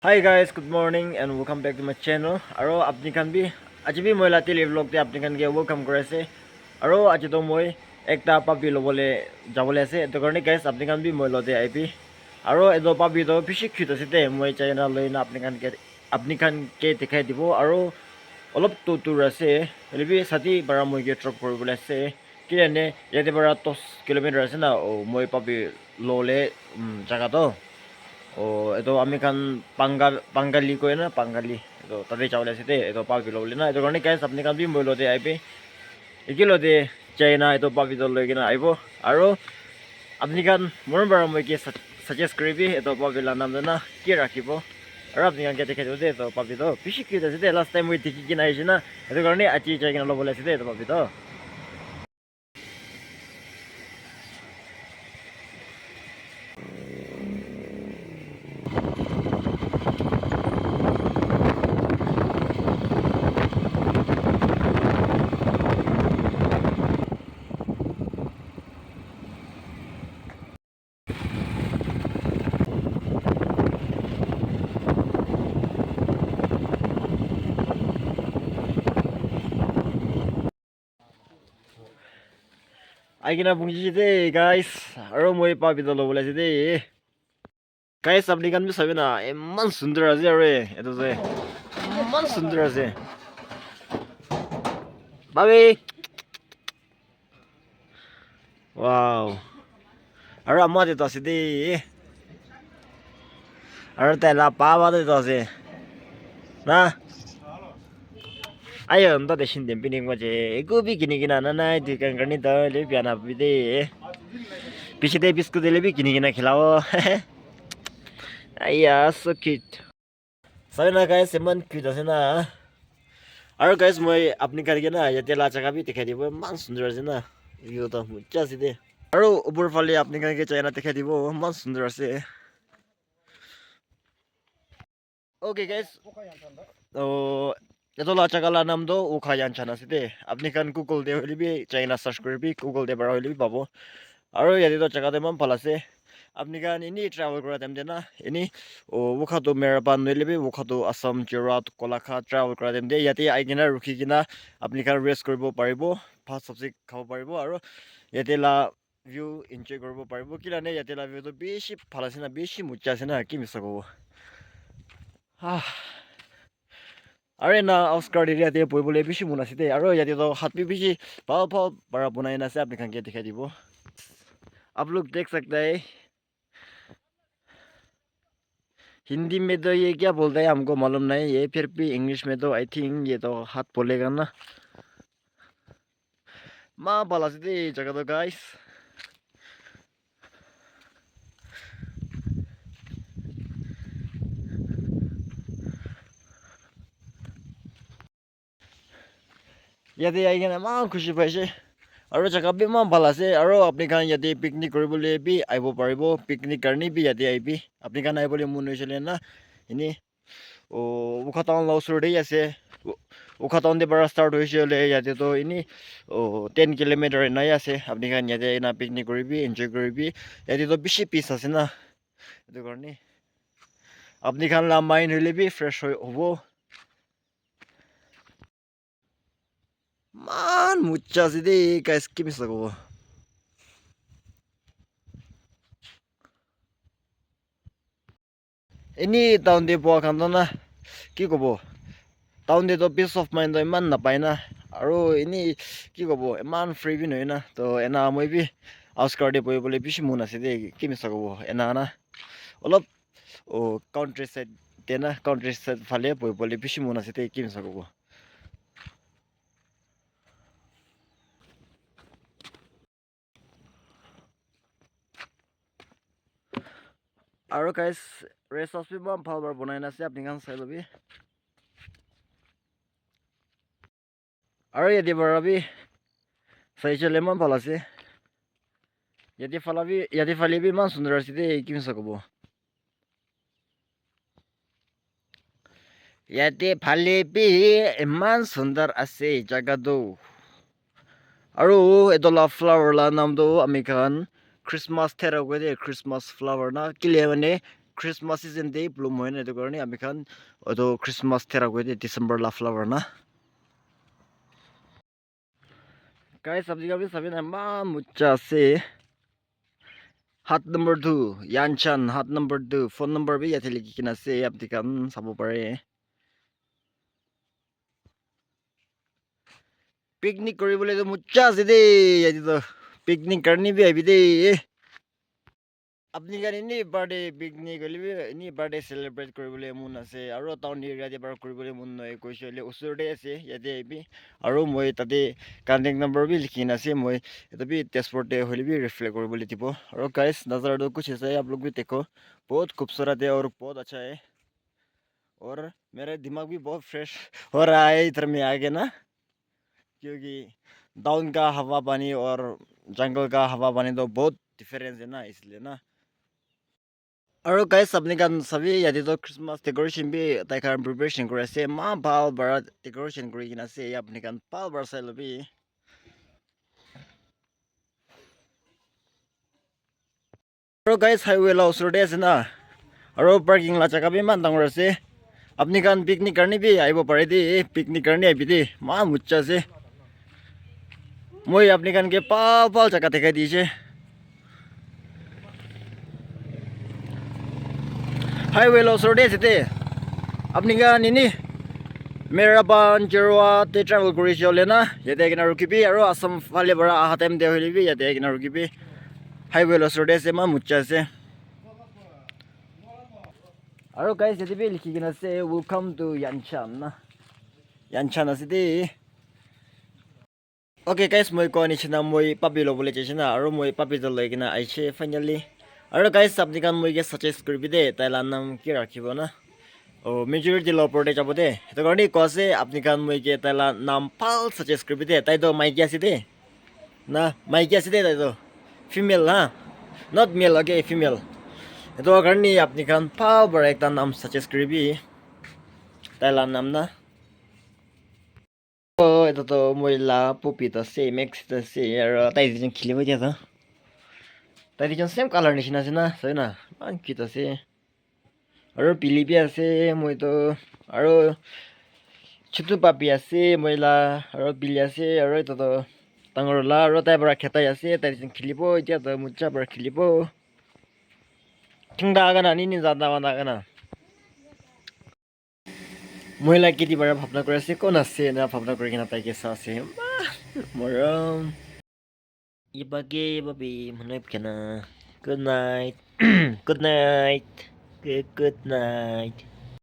Hi guys, good morning and welcome back to my channel. Aro apni khan bi aji bi moi la tele vlog te apni khan ke welcome kore ase. Aro aji to moi ekta puppy lobole jabole ase. To karone guys apni khan bi moi lote aipi. Aro edo puppy to bishi cute ase te moi chaina loina apni khan ke dikhai dibo. Aro olop tu ase. Lebi sati bara moi ke drop koribole ase. Kirane yate bara 10 kilometer ase na moi puppy lole jaga to. Ito ami kan Pangali ko na Pangali. Ito tadi chawle site ito pa bilo na ito karni guys apni kan bi moilo de aipe. Ikilo de China ito pa video logi na aibo. Aro apni kan mon bara moi ke suggest karibi ito pa bila nam na ki rakibo. Aro apni kan ke dekhe de ito pa video bishi ki de site last time we dikhi kina aishina. Ito karni achi chai lo bole site ito pa video. Aigina bungji site guys. Aro moi pa video lo bole site. Guys apni kan bi sabi na eman sundar ase are ito se eman sundar ase babi wow aro amma de to ase de aro ta la pa ba de to ase na ayo ndo de shin dem pining mo je ego bi kini kina na na di kan karni to le piana bi de piche de biscuit de le bi kini kina khilao aya so cute sabi na guys eman cute ase na aro guys moi apni karke na yate la jaga bi dikhai dibo man sundar ase na view to mucha ase de aro upor phale apni karke chaina dikhai dibo man sundar ase okay guys to eto la jaga la nam do Ukhayan chana ase de apni kan google de holi bi chaina search koribi google de bara holi bi pabo aro yate to jaga de man bhal ase apni kan ini travel kora time de na ini Ukhato Merapan noile bi Ukhato Assam Jorat Kolakhat travel kora time de yate aigena rukhi kina apni kan rest koribo paribo bhat sabji khabo paribo aro yate la view enjoy koribo paribo kilane yate la view to beshi bhal ase na beshi mucha ase na ki misa kobo are na Oscar area te boibole bishi mona ase de aro yate to hat bi bishi bhal bara banai na ase apni kan ke dikhai dibo आप लोग देख सकते हैं हिंदी में तो ये क्या बोलता है हमको मालूम नहीं ये फिर भी इंग्लिश में तो आई थिंक ये तो हाथ बोलेगा ना माँ बाला से जगह तो गाइस यदि आइगना माँ खुशी पाइसे আৰু जगह भी माँ बाला से আৰু আপনি খান ইয়াতে পিকনিক কৰিবলৈ বি আইব পাৰিব পিকনিক কাৰণে বি ইয়াতে আইবি আপনি খান আইবলৈ মন হৈছিলে না এনে উখাটাউন ওচৰতে আছে উখাটাউন দে পৰা ষ্টাৰ্ট হৈছিলে ইয়াতে তো এনে 10 কিলোমিটাৰ নাই আছে আপনি খান ইয়াতে না পিকনিক কৰিবি এনজয় কৰিবি ইয়াতে তো বেছি পিচ আছে না এইটো কাৰণে আপনি খান লা মাইন্ড হইলে বি ফ্ৰেছ হ'ব মান মুচ্ছা আছে দে গাইস কি মিছা কব এনি টাউন দে পোৱা খান না কি কব টাউন দে তো পিস অফ মাইন্ড ইমান নাপায় না আৰু এনি কি কব ইমান ফ্ৰী বি নহয় না তো এনা মই বি আউটস্কাৰ্টে পঢ়িবলৈ বেছি মন আছে দেই কি মিছা কব এনা না অলপ কাউণ্ট্ৰি চাইড দে না কাউণ্ট্ৰি চাইড ফালে পঢ়িবলৈ বেছি মন আছে দেই কি মিছা কব আৰু গাইস ৰেষ্ট হাউচ বি মই ভাল বাৰ বনাই নাছে আপুনি কান চাই ল'বি আৰু ইয়াতে বৰাবি চাইছিলে ইমান ভাল আছে ইয়াতে ফালিবি ইমান সুন্দৰ আছে দেই কি মিছা ক'ব ইয়াতে ফালিবি ইমান সুন্দৰ আছে জাগাটো আৰু এডলা ফ্লাৱাৰ লা নামটো আমি খান Christmas thera ko de Christmas flower na kile mane Christmas season day bloom hoy na etu karone ami khan etu Christmas thera koi de December la flower na guys sabji ka bhi sabhi na ma mucha ase hat number 2 Yanchan hat number 2 phone number bhi yatheli kina ase apni khan sabo pare picnic koribole to mucha ase de yati to picnic karni bhi abi de apni kan ini birthday picnic kolibi ini birthday celebrate koribole mun ase aro town area de bar koribole mun noi koisole usur de ase yate abi aro moi tate contact number bhi likhina ase moi eta bhi passport de holibi reflect koribole tipo aro guys nazar do kuch aisa hai आप लोग भी देखो बहुत खूबसूरत है और बहुत अच्छा है और मेरा दिमाग भी बहुत फ्रेश हो रहा है इधर में आके ना क्योंकि टाउन का हवा पानी और जंगल का हवा पानी तो बहुत डिफरेंस है ना इसलिए ना और गाइस अपने का सभी यदि तो क्रिसमस डेकोरेशन भी ताइकार प्रिपरेशन करे से मां बाल बड़ा डेकोरेशन करे किना से अपने का बाल बड़ा से लबी और गाइस हाईवे ला उसर दे से ना और पार्किंग ला जगह भी मान दंगर से अपने का पिकनिक करने भी आइबो परे दे पिकनिक करने आइबी दे मां मुच्चा से moi अपने का के पाल पाल जगह दिखाई दी छे हाईवे ला उसर दे से अपने का निनी मेरा बान जरवा ते ट्रैवल करी चले ना यते किना रुकिबी आरो असम फाले बरा आ टाइम दे होलिबी यते किना रुकिबी हाईवे लो सोडे से मा मुच्चा से आरो गाइस यते भी लिखि किना से वेलकम टू यानचान ना यानचान असदे okay guys moi ko ni china moi papi lo bole china aro moi papi to le kina aiche finally aro guys apni kan moi ke suggest koribi de taila nam ki rakhibo na oh majority lo porde jabo de to garni ko ase apni kan moi ke taila nam pal suggest koribi de tai to mai ki ase de na mai ki ase de tai to female ha not male okay female to garni apni kan pal bar ekta nam suggest koribi taila nam na oh itu to moi la pupi to se mix to se aro tai jin khilibo dia to tai jin same color ni sina sina so na man ki to se aro pili bi ase moi to aro chutu papi ase moi la aro pili ase aro itu to tangor la aro tai bara khetai ase tai jin khilibo dia to mucha bara khilibo thingda ga na ni jada wana ga na moi la kiti bara bhabna kore ase kon ase na bhabna kore kina tai ke sa ase moram ibage babi manep kana good night good night good night